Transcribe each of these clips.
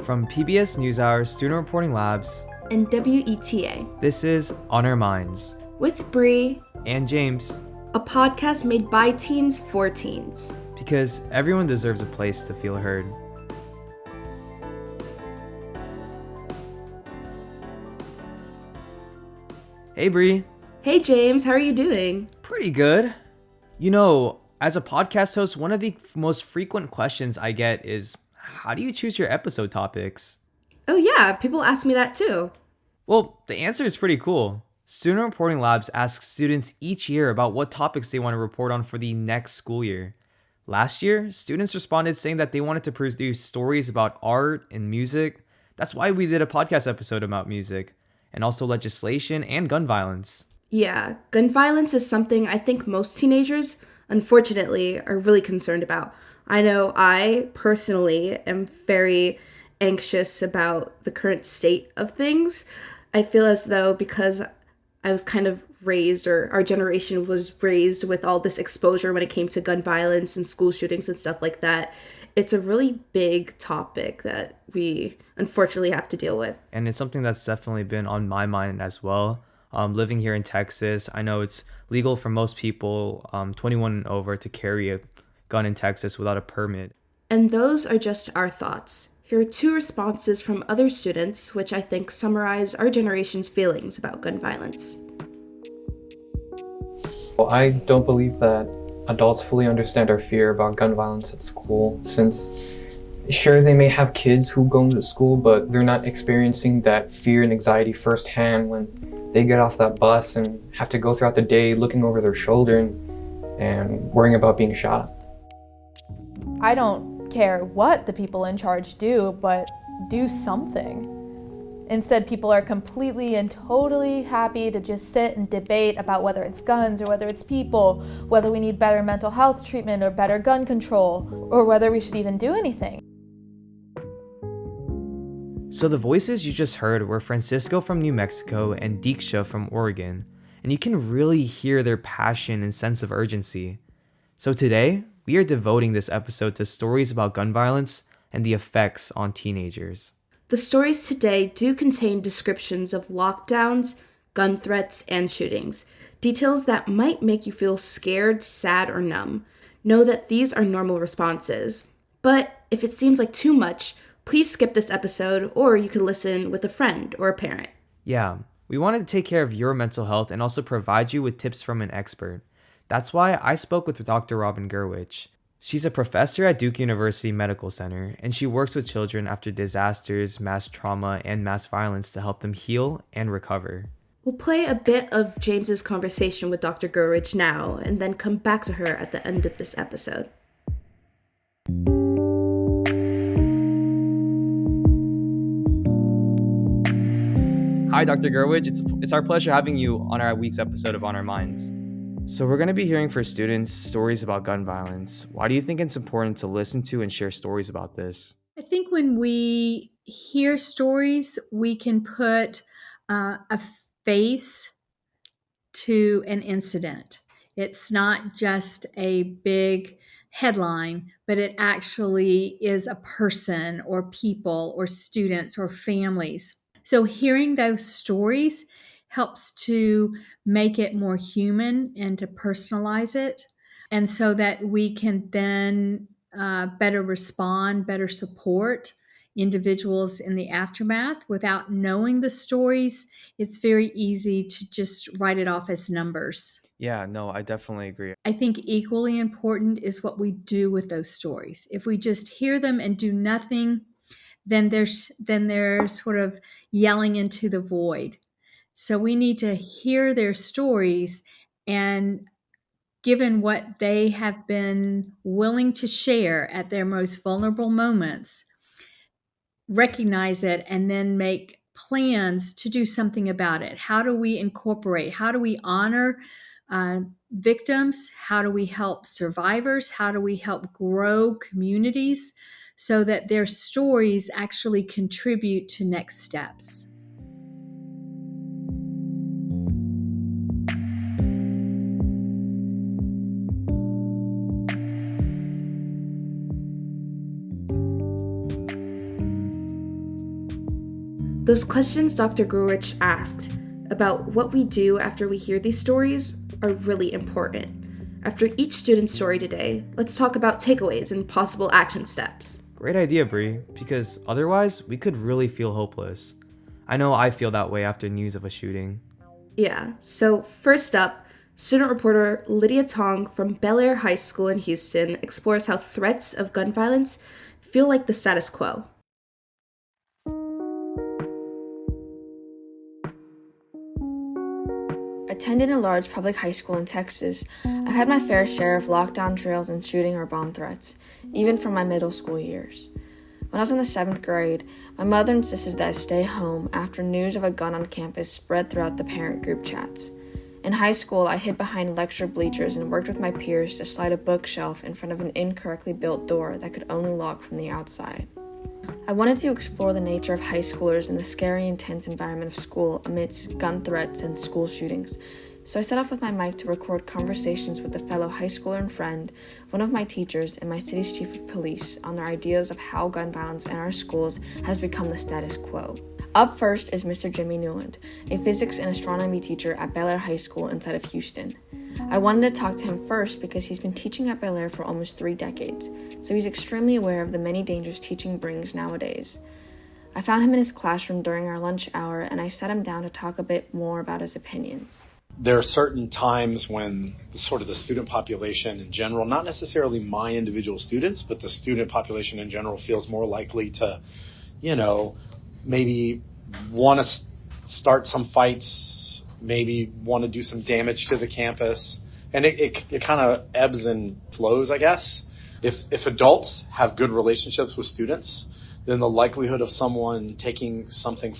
From PBS NewsHour Student Reporting Labs and WETA, this is On Our Minds with Bree and James, a podcast made by teens for teens. Because everyone deserves a place to feel heard. Hey Bree. Hey James, how are you doing? Pretty good. You know, as a podcast host, one of the most frequent questions I get is, how do you choose your episode topics? Oh yeah, people ask me that too. Well, the answer is pretty cool. Student Reporting Labs asks students each year about what topics they want to report on for the next school year. Last year, students responded saying that they wanted to produce stories about art and music. That's why we did a podcast episode about music, and also legislation and gun violence. Yeah, gun violence is something I think most teenagers, unfortunately, are really concerned about. I know I personally am very anxious about the current state of things. I feel as though because I was kind of raised, or our generation was raised with all this exposure when it came to gun violence and school shootings and stuff like that, it's a really big topic that we unfortunately have to deal with. And it's something that's definitely been on my mind as well. Living here in Texas, I know it's legal for most people 21 and over to carry a gun in Texas without a permit. And those are just our thoughts. Here are two responses from other students, which I think summarize our generation's feelings about gun violence. Well, I don't believe that adults fully understand our fear about gun violence at school, since sure, they may have kids who go to school, but they're not experiencing that fear and anxiety firsthand when they get off that bus and have to go throughout the day looking over their shoulder and worrying about being shot. I don't care what the people in charge do, but do something. Instead, people are completely and totally happy to just sit and debate about whether it's guns or whether it's people, whether we need better mental health treatment or better gun control, or whether we should even do anything. So the voices you just heard were Francisco from New Mexico and Diksha from Oregon, and you can really hear their passion and sense of urgency. So today, we are devoting this episode to stories about gun violence and the effects on teenagers. The stories today do contain descriptions of lockdowns, gun threats, and shootings. Details that might make you feel scared, sad, or numb. Know that these are normal responses. But if it seems like too much, please skip this episode, or you can listen with a friend or a parent. Yeah, we wanted to take care of your mental health and also provide you with tips from an expert. That's why I spoke with Dr. Robin Gurwith. She's a professor at Duke University Medical Center, and she works with children after disasters, mass trauma, and mass violence to help them heal and recover. We'll play a bit of James's conversation with Dr. Gurwith now, and then come back to her at the end of this episode. Hi, Dr. Gurwith. It's our pleasure having you on our week's episode of On Our Minds. So we're going to be hearing for students stories about gun violence. Why do you think it's important to listen to and share stories about this? I think when we hear stories, we can put a face to an incident. It's not just a big headline, but it actually is a person or people or students or families. So hearing those stories helps to make it more human and to personalize it, and so that we can then better respond, better support individuals in the aftermath. Without knowing the stories, it's very easy to just write it off as numbers. Yeah, no, I definitely agree. I think equally important is what we do with those stories. If we just hear them and do nothing, then they're sort of yelling into the void. So we need to hear their stories, and given what they have been willing to share at their most vulnerable moments, recognize it and then make plans to do something about it. How do we incorporate? How do we honor victims? How do we help survivors? How do we help grow communities so that their stories actually contribute to next steps? Those questions Dr. Gurwith asked about what we do after we hear these stories are really important. After each student's story today, let's talk about takeaways and possible action steps. Great idea, Bree, because otherwise we could really feel hopeless. I know I feel that way after news of a shooting. Yeah, so first up, student reporter Lydia Tong from Bel Air High School in Houston explores how threats of gun violence feel like the status quo. Attending a large public high school in Texas, I've had my fair share of lockdown drills and shooting or bomb threats, even from my middle school years. When I was in the 7th grade, my mother insisted that I stay home after news of a gun on campus spread throughout the parent group chats. In high school, I hid behind lecture bleachers and worked with my peers to slide a bookshelf in front of an incorrectly built door that could only lock from the outside. I wanted to explore the nature of high schoolers in the scary, intense environment of school amidst gun threats and school shootings, so I set off with my mic to record conversations with a fellow high schooler and friend, one of my teachers, and my city's chief of police on their ideas of how gun violence in our schools has become the status quo. Up first is Mr. Jimmy Newland, a physics and astronomy teacher at Bel Air High School inside of Houston. I wanted to talk to him first because he's been teaching at Bel Air for almost 3 decades, so he's extremely aware of the many dangers teaching brings nowadays. I found him in his classroom during our lunch hour, and I sat him down to talk a bit more about his opinions. There are certain times when the student population in general, not necessarily my individual students, but the student population in general feels more likely to, maybe want to start some fights, maybe want to do some damage to the campus. And it kind of ebbs and flows, I guess. If adults have good relationships with students, then the likelihood of someone taking something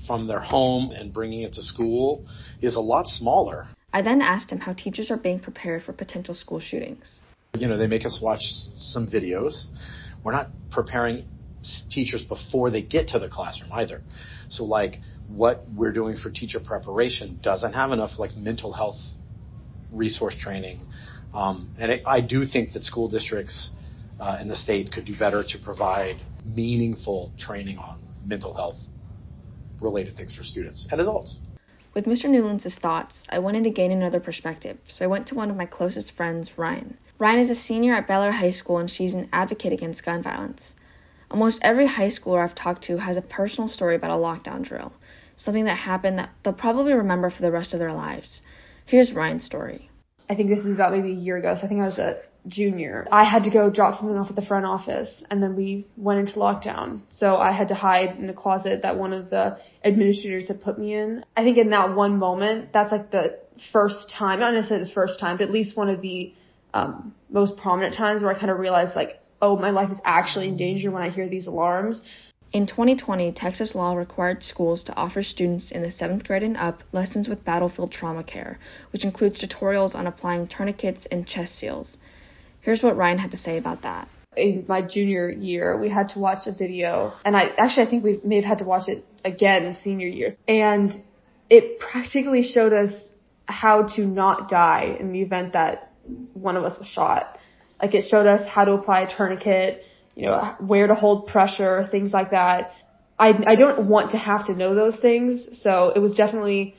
from their home and bringing it to school is a lot smaller. I then asked him how teachers are being prepared for potential school shootings. They make us watch some videos. We're not preparing teachers before they get to the classroom either. So what we're doing for teacher preparation doesn't have enough mental health resource training. I do think that school districts in the state could do better to provide meaningful training on mental health related things for students and adults. With Mr. Newland's thoughts, I wanted to gain another perspective, so I went to one of my closest friends, Ryan. Ryan is a senior at Bel Air High School, and she's an advocate against gun violence. Almost every high schooler I've talked to has a personal story about a lockdown drill, something that happened that they'll probably remember for the rest of their lives. Here's Ryan's story. I think this is about maybe a year ago, so I think I was a junior. I had to go drop something off at the front office, and then we went into lockdown. So I had to hide in the closet that one of the administrators had put me in. I think in that one moment, that's the first time, not necessarily the first time, but at least one of the most prominent times where I kind of realized oh, my life is actually in danger when I hear these alarms. In 2020, Texas law required schools to offer students in the 7th grade and up lessons with battlefield trauma care, which includes tutorials on applying tourniquets and chest seals. Here's what Ryan had to say about that. In my junior year, we had to watch a video, and I think we may have had to watch it again in senior years. And it practically showed us how to not die in the event that one of us was shot. It showed us how to apply a tourniquet, where to hold pressure, things like that. I don't want to have to know those things, so it was definitely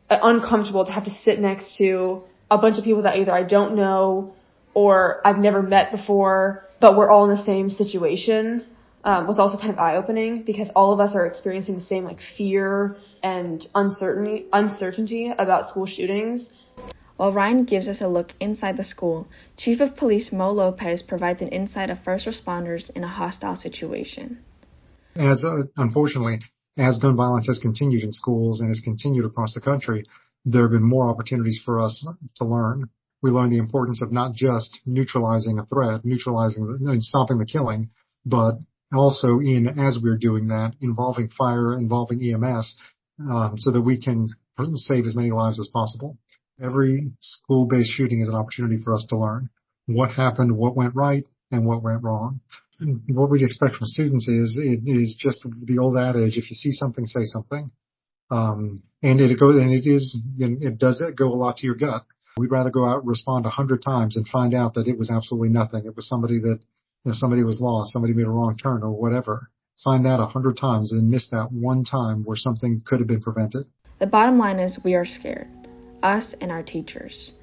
uncomfortable to have to sit next to a bunch of people that either I don't know or I've never met before, but we're all in the same situation. Was also kind of eye-opening because all of us are experiencing the same fear and uncertainty about school shootings. While Ryan gives us a look inside the school, Chief of Police Mo Lopez provides an insight of first responders in a hostile situation. Unfortunately, as gun violence has continued in schools and has continued across the country, there have been more opportunities for us to learn. We learn the importance of not just neutralizing a threat, stopping the killing, but also as we're doing that, involving fire, involving EMS, so that we can save as many lives as possible. Every school-based shooting is an opportunity for us to learn what happened, what went right, and what went wrong. And what we expect from students is just the old adage: if you see something, say something. It does go a lot to your gut. We'd rather go out and respond 100 times and find out that it was absolutely nothing. It was somebody that somebody was lost, somebody made a wrong turn, or whatever. find that 100 times and miss that one time where something could have been prevented. The bottom line is we are scared, us and our teachers.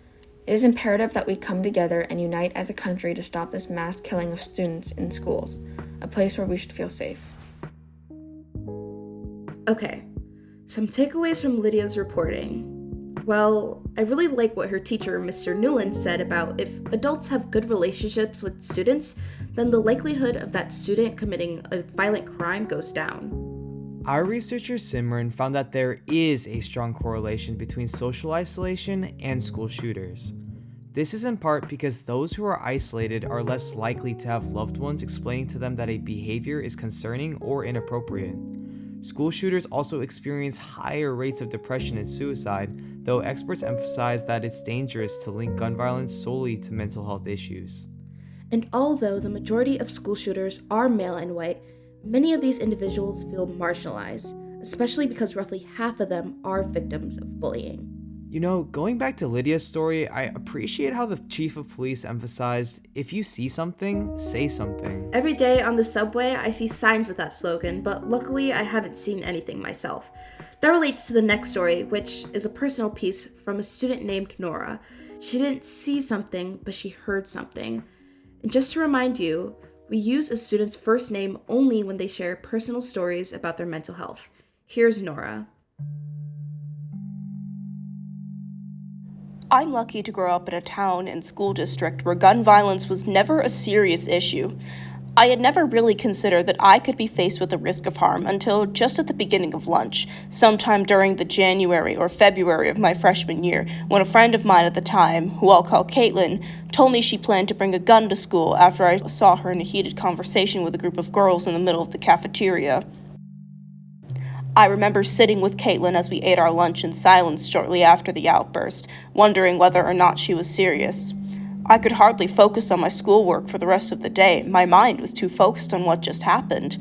It is imperative that we come together and unite as a country to stop this mass killing of students in schools, a place where we should feel safe. Okay, some takeaways from Lydia's reporting. Well, I really like what her teacher, Mr. Newland, said about if adults have good relationships with students, then the likelihood of that student committing a violent crime goes down. Our researcher Simran found that there is a strong correlation between social isolation and school shooters. This is in part because those who are isolated are less likely to have loved ones explaining to them that a behavior is concerning or inappropriate. School shooters also experience higher rates of depression and suicide, though experts emphasize that it's dangerous to link gun violence solely to mental health issues. And although the majority of school shooters are male and white, many of these individuals feel marginalized, especially because roughly half of them are victims of bullying. You know, going back to Lydia's story, I appreciate how the chief of police emphasized, if you see something, say something. Every day on the subway, I see signs with that slogan, but luckily I haven't seen anything myself. That relates to the next story, which is a personal piece from a student named Nora. She didn't see something, but she heard something. And just to remind you, we use a student's first name only when they share personal stories about their mental health. Here's Nora. I'm lucky to grow up in a town and school district where gun violence was never a serious issue. I had never really considered that I could be faced with a risk of harm until just at the beginning of lunch, sometime during the January or February of my freshman year, when a friend of mine at the time, who I'll call Caitlin, told me she planned to bring a gun to school after I saw her in a heated conversation with a group of girls in the middle of the cafeteria. I remember sitting with Caitlin as we ate our lunch in silence shortly after the outburst, wondering whether or not she was serious. I could hardly focus on my schoolwork for the rest of the day. My mind was too focused on what just happened.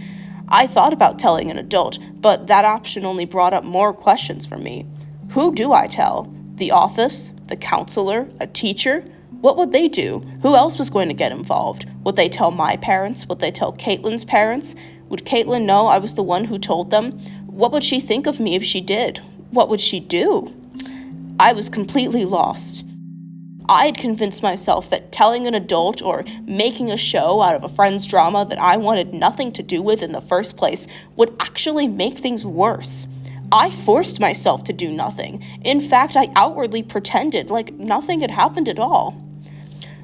I thought about telling an adult, but that option only brought up more questions for me. Who do I tell? The office? The counselor? A teacher? What would they do? Who else was going to get involved? Would they tell my parents? Would they tell Caitlin's parents? Would Caitlin know I was the one who told them? What would she think of me if she did? What would she do? I was completely lost. I had convinced myself that telling an adult or making a show out of a friend's drama that I wanted nothing to do with in the first place would actually make things worse. I forced myself to do nothing. In fact, I outwardly pretended like nothing had happened at all.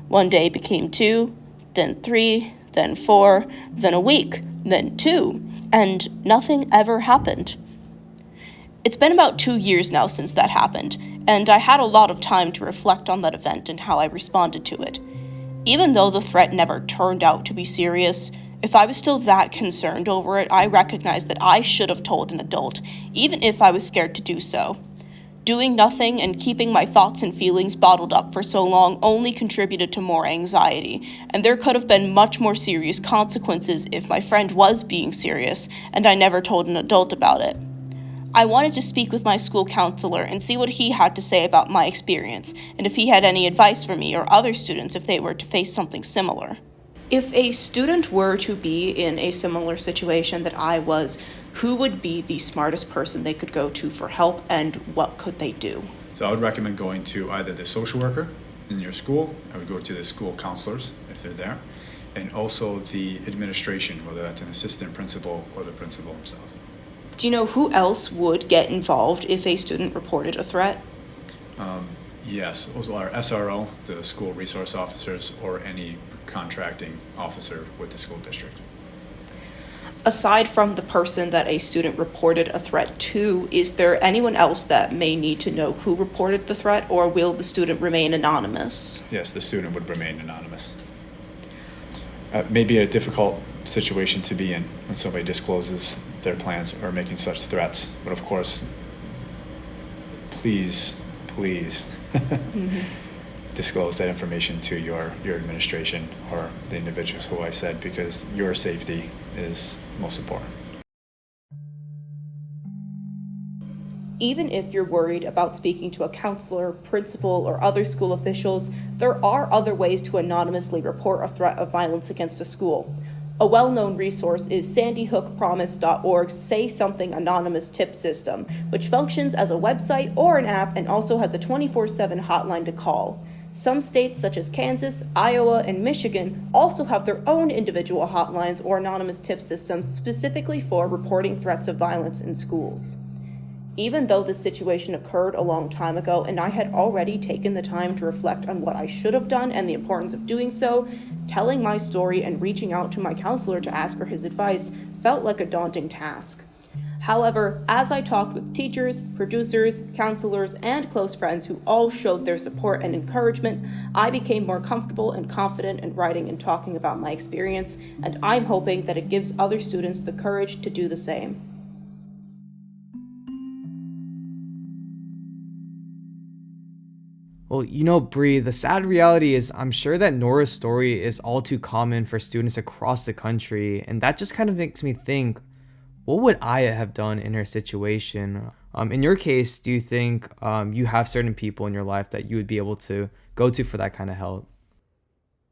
One day became 2, then 3, then 4, then a week, then 2. And nothing ever happened. It's been about 2 years now since that happened, and I had a lot of time to reflect on that event and how I responded to it. Even though the threat never turned out to be serious, if I was still that concerned over it, I recognized that I should have told an adult, even if I was scared to do so. Doing nothing and keeping my thoughts and feelings bottled up for so long only contributed to more anxiety, and there could have been much more serious consequences if my friend was being serious, and I never told an adult about it. I wanted to speak with my school counselor and see what he had to say about my experience, and if he had any advice for me or other students if they were to face something similar. If a student were to be in a similar situation that I was, who would be the smartest person they could go to for help, and what could they do? So I would recommend going to either the social worker in your school. I would go to the school counselors if they're there, and also the administration, whether that's an assistant principal or the principal himself. Do you know who else would get involved if a student reported a threat? Yes, also our SRO, the school resource officers, or any contracting officer with the school district. Aside from the person that a student reported a threat to, is there anyone else that may need to know who reported the threat, or will the student remain anonymous? Yes, the student would remain anonymous. Maybe a difficult situation to be in when somebody discloses their plans or making such threats, but of course, please disclose that information to your administration or the individuals who I said, because your safety is most important. Even if you're worried about speaking to a counselor, principal, or other school officials, there are other ways to anonymously report a threat of violence against a school. A well-known resource is sandyhookpromise.org's Say Something Anonymous tip system, which functions as a website or an app and also has a 24/7 hotline to call. Some states such as Kansas, Iowa, and Michigan also have their own individual hotlines or anonymous tip systems specifically for reporting threats of violence in schools. Even though this situation occurred a long time ago and I had already taken the time to reflect on what I should have done and the importance of doing so, telling my story and reaching out to my counselor to ask for his advice felt like a daunting task. However, as I talked with teachers, producers, counselors, and close friends who all showed their support and encouragement, I became more comfortable and confident in writing and talking about my experience, and I'm hoping that it gives other students the courage to do the same. Well, Bree, the sad reality is I'm sure that Nora's story is all too common for students across the country, and that just kind of makes me think, what would I have done in her situation? In your case, do you think you have certain people in your life that you would be able to go to for that kind of help?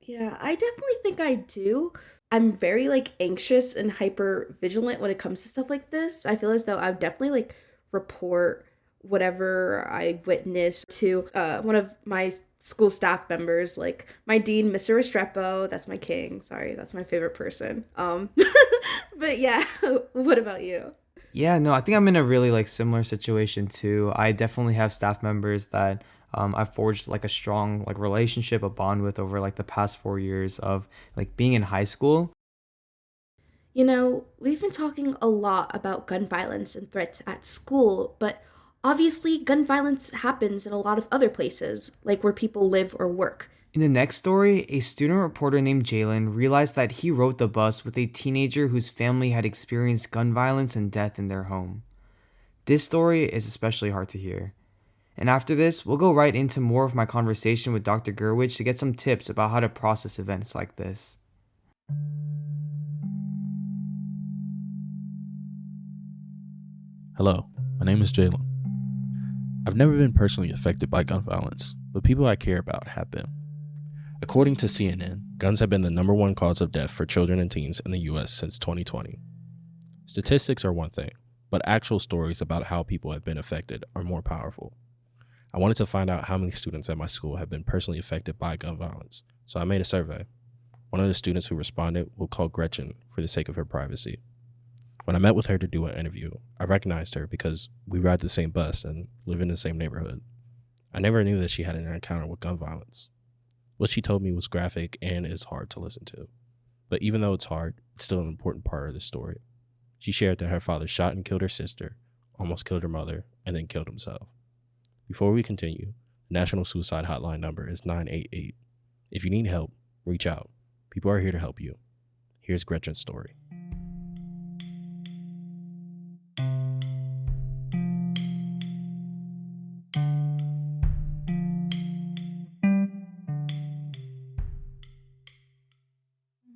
Yeah, I definitely think I do. I'm very anxious and hyper vigilant when it comes to stuff like this. I feel as though I would definitely report whatever I witnessed to one of my school staff members, like my dean, Mr. Restrepo. That's my king. Sorry, that's my favorite person. But yeah, what about you? Yeah, no, I think I'm in a really similar situation too. I definitely have staff members that I've forged a strong relationship, a bond with over the past 4 years of being in high school. We've been talking a lot about gun violence and threats at school, but obviously gun violence happens in a lot of other places, like where people live or work. In the next story, a student reporter named Jaylin realized that he rode the bus with a teenager whose family had experienced gun violence and death in their home. This story is especially hard to hear. And after this, we'll go right into more of my conversation with Dr. Gurwith to get some tips about how to process events like this. Hello, my name is Jaylin. I've never been personally affected by gun violence, but people I care about have been. According to CNN, guns have been the #1 cause of death for children and teens in the US since 2020. Statistics are one thing, but actual stories about how people have been affected are more powerful. I wanted to find out how many students at my school have been personally affected by gun violence, so I made a survey. One of the students who responded we'll call Gretchen for the sake of her privacy. When I met with her to do an interview, I recognized her because we ride the same bus and live in the same neighborhood. I never knew that she had an encounter with gun violence. What she told me was graphic and is hard to listen to. But even though it's hard, it's still an important part of the story. She shared that her father shot and killed her sister, almost killed her mother, and then killed himself. Before we continue, the National Suicide Hotline number is 988. If you need help, reach out. People are here to help you. Here's Gretchen's story.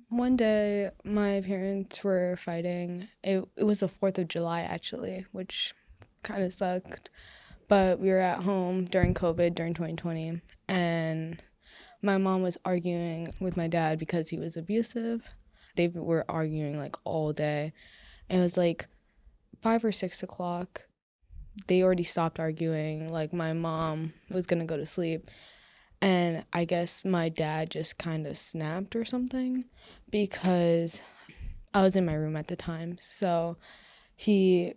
One day, my parents were fighting. It was the 4th of July, actually, which kind of sucked. But we were at home during COVID, during 2020, and my mom was arguing with my dad because he was abusive. They were arguing all day. And it was 5 or 6 o'clock. They already stopped arguing. My mom was going to go to sleep. And I guess my dad just kind of snapped or something because I was in my room at the time. So he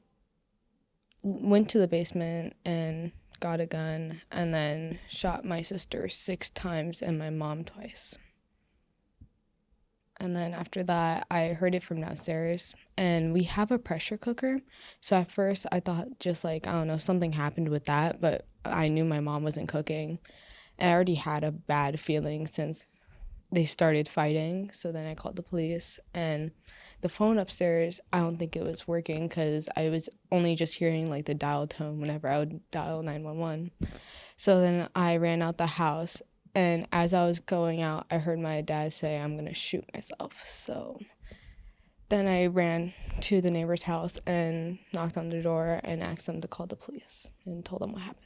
went to the basement and got a gun and then shot my sister 6 times and my mom twice. And then after that, I heard it from downstairs. And we have a pressure cooker. So at first I thought just I don't know, something happened with that. But I knew my mom wasn't cooking. And I already had a bad feeling since they started fighting. So then I called the police. And the phone upstairs, I don't think it was working because I was only just hearing the dial tone whenever I would dial 911. So then I ran out the house. And as I was going out, I heard my dad say, "I'm going to shoot myself." So then I ran to the neighbor's house and knocked on the door and asked them to call the police and told them what happened.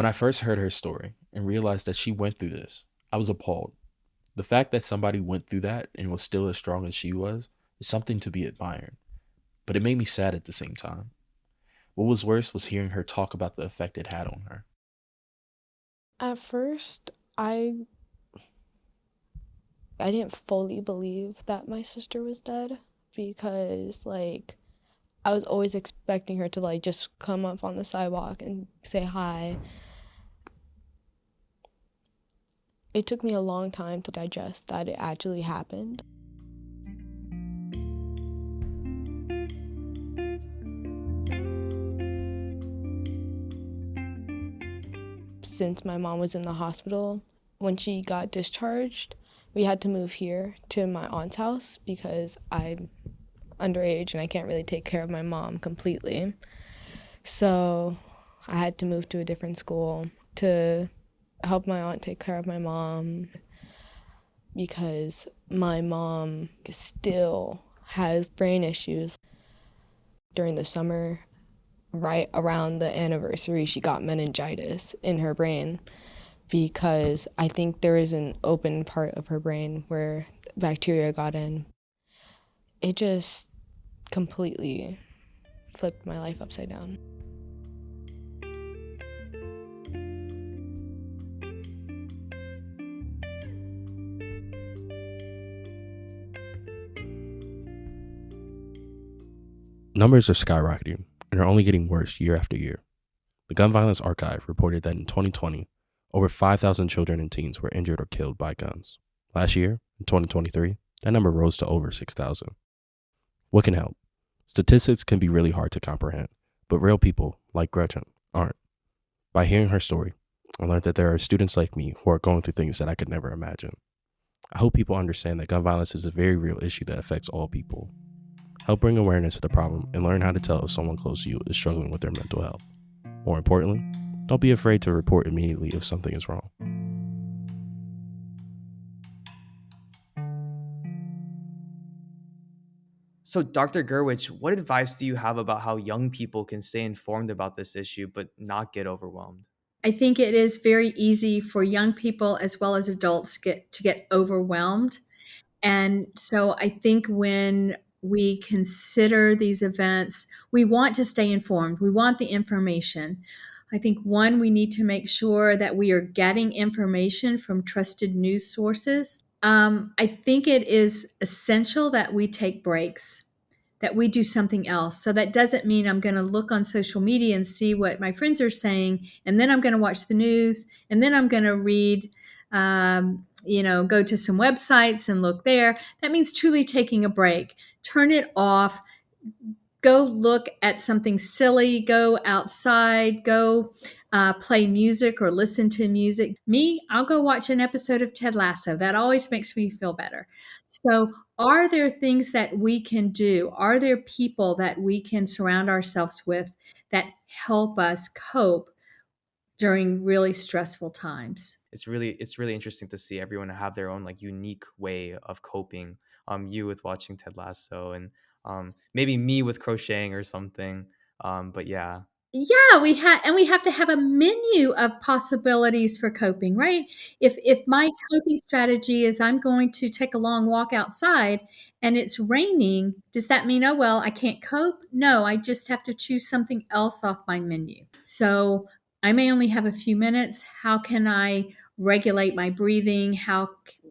When I first heard her story and realized that she went through this, I was appalled. The fact that somebody went through that and was still as strong as she was is something to be admired, but it made me sad at the same time. What was worse was hearing her talk about the effect it had on her. At first, I didn't fully believe that my sister was dead because, like, I was always expecting her to, like, just come up on the sidewalk and say hi. It took me a long time to digest that it actually happened. Since my mom was in the hospital, when she got discharged, we had to move here to my aunt's house because I'm underage and I can't really take care of my mom completely. So I had to move to a different school to help my aunt take care of my mom because my mom still has brain issues. During the summer, right around the anniversary, she got meningitis in her brain because I think there is an open part of her brain where bacteria got in. It just completely flipped my life upside down. Numbers are skyrocketing and are only getting worse year after year. The Gun Violence Archive reported that in 2020, over 5,000 children and teens were injured or killed by guns. Last year, in 2023, that number rose to over 6,000. What can help? Statistics can be really hard to comprehend, but real people, like Gretchen, aren't. By hearing her story, I learned that there are students like me who are going through things that I could never imagine. I hope people understand that gun violence is a very real issue that affects all people. Help bring awareness to the problem and learn how to tell if someone close to you is struggling with their mental health. More importantly, don't be afraid to report immediately if something is wrong. So, Dr. Gurwith, what advice do you have about how young people can stay informed about this issue but not get overwhelmed? I think it is very easy for young people as well as adults to get overwhelmed. And so I think when we consider these events, we want to stay informed. We want the information. I think one, we need to make sure that we are getting information from trusted news sources. I think it is essential that we take breaks, that we do something else. So that doesn't mean I'm going to look on social media and see what my friends are saying, and then I'm going to watch the news, and then I'm going to read, go to some websites and look there. That means truly taking a break. Turn it off. Go look at something silly. Go outside. Go play music or listen to music. Me, I'll go watch an episode of Ted Lasso. That always makes me feel better. So, are there things that we can do? Are there people that we can surround ourselves with that help us cope during really stressful times? It's really interesting to see everyone have their own like unique way of coping. You with watching Ted Lasso, and maybe me with crocheting or something. But yeah. Yeah, we have to have a menu of possibilities for coping, right? If my coping strategy is I'm going to take a long walk outside and it's raining, does that mean, oh well, I can't cope? No, I just have to choose something else off my menu. So I may only have a few minutes. How can I regulate my breathing?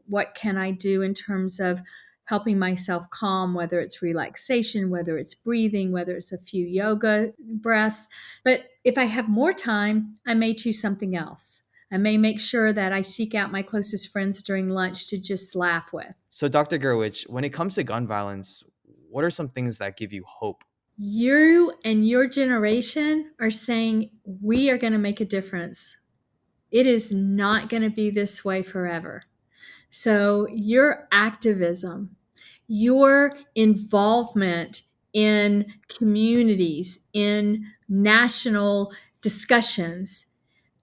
What can I do in terms of helping myself calm, whether it's relaxation, whether it's breathing, whether it's a few yoga breaths. But if I have more time, I may choose something else. I may make sure that I seek out my closest friends during lunch to just laugh with. So, Dr. Gurwith, when it comes to gun violence, what are some things that give you hope? You and your generation are saying, we are going to make a difference. It is not going to be this way forever. So your activism, your involvement in communities, in national discussions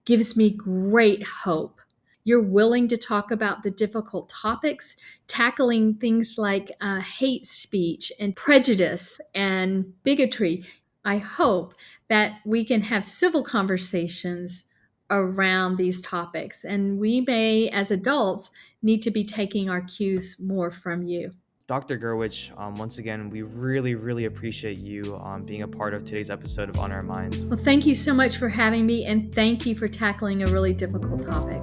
gives me great hope. You're willing to talk about the difficult topics, tackling things like hate speech and prejudice and bigotry. I hope that we can have civil conversations around these topics. And we may, as adults, need to be taking our cues more from you. Dr. Gurwith, once again, we really, really appreciate you being a part of today's episode of On Our Minds. Well, thank you so much for having me, and thank you for tackling a really difficult topic.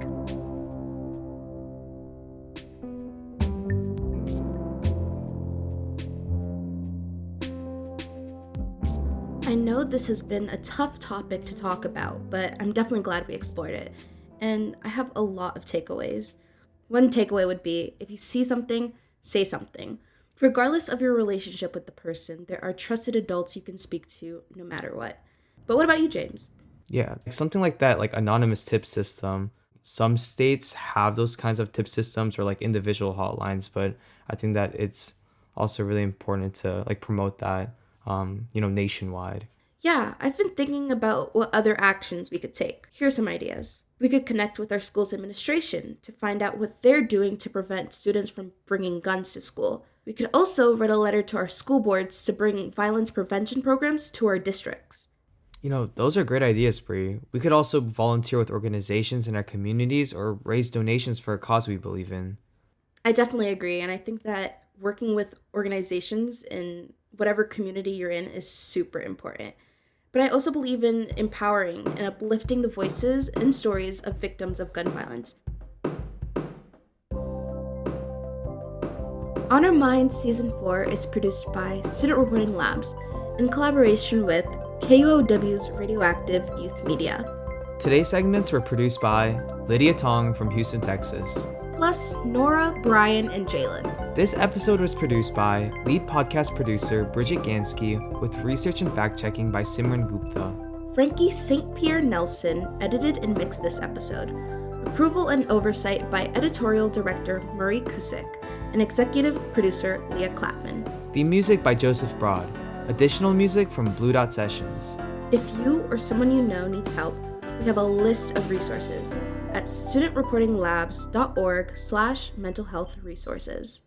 I know this has been a tough topic to talk about, but I'm definitely glad we explored it. And I have a lot of takeaways. One takeaway would be, if you see something, say something. Regardless of your relationship with the person, there are trusted adults you can speak to no matter what. But what about you, James? Yeah, something like that, like anonymous tip system. Some states have those kinds of tip systems or like individual hotlines, but I think that it's also really important to like promote that, nationwide. Yeah, I've been thinking about what other actions we could take. Here are some ideas. We could connect with our school's administration to find out what they're doing to prevent students from bringing guns to school. We could also write a letter to our school boards to bring violence prevention programs to our districts. Those are great ideas, Bree. We could also volunteer with organizations in our communities or raise donations for a cause we believe in. I definitely agree, and I think that working with organizations in whatever community you're in is super important. But I also believe in empowering and uplifting the voices and stories of victims of gun violence. On Our Minds Season 4 is produced by Student Reporting Labs in collaboration with KUOW's RadioActive Youth Media. Today's segments were produced by Lydia Tong from Houston, Texas. Plus Nora, Brian, and Jaylin. This episode was produced by lead podcast producer Briget Ganske with research and fact-checking by Simran Gupta. Frankie St. Pierre Nelson edited and mixed this episode. Approval and oversight by editorial director Murray Kusick and executive producer Leah Clapman. The music by Joseph Broad. Additional music from Blue Dot Sessions. If you or someone you know needs help, we have a list of resources at studentreportinglabs.org/mental health resources.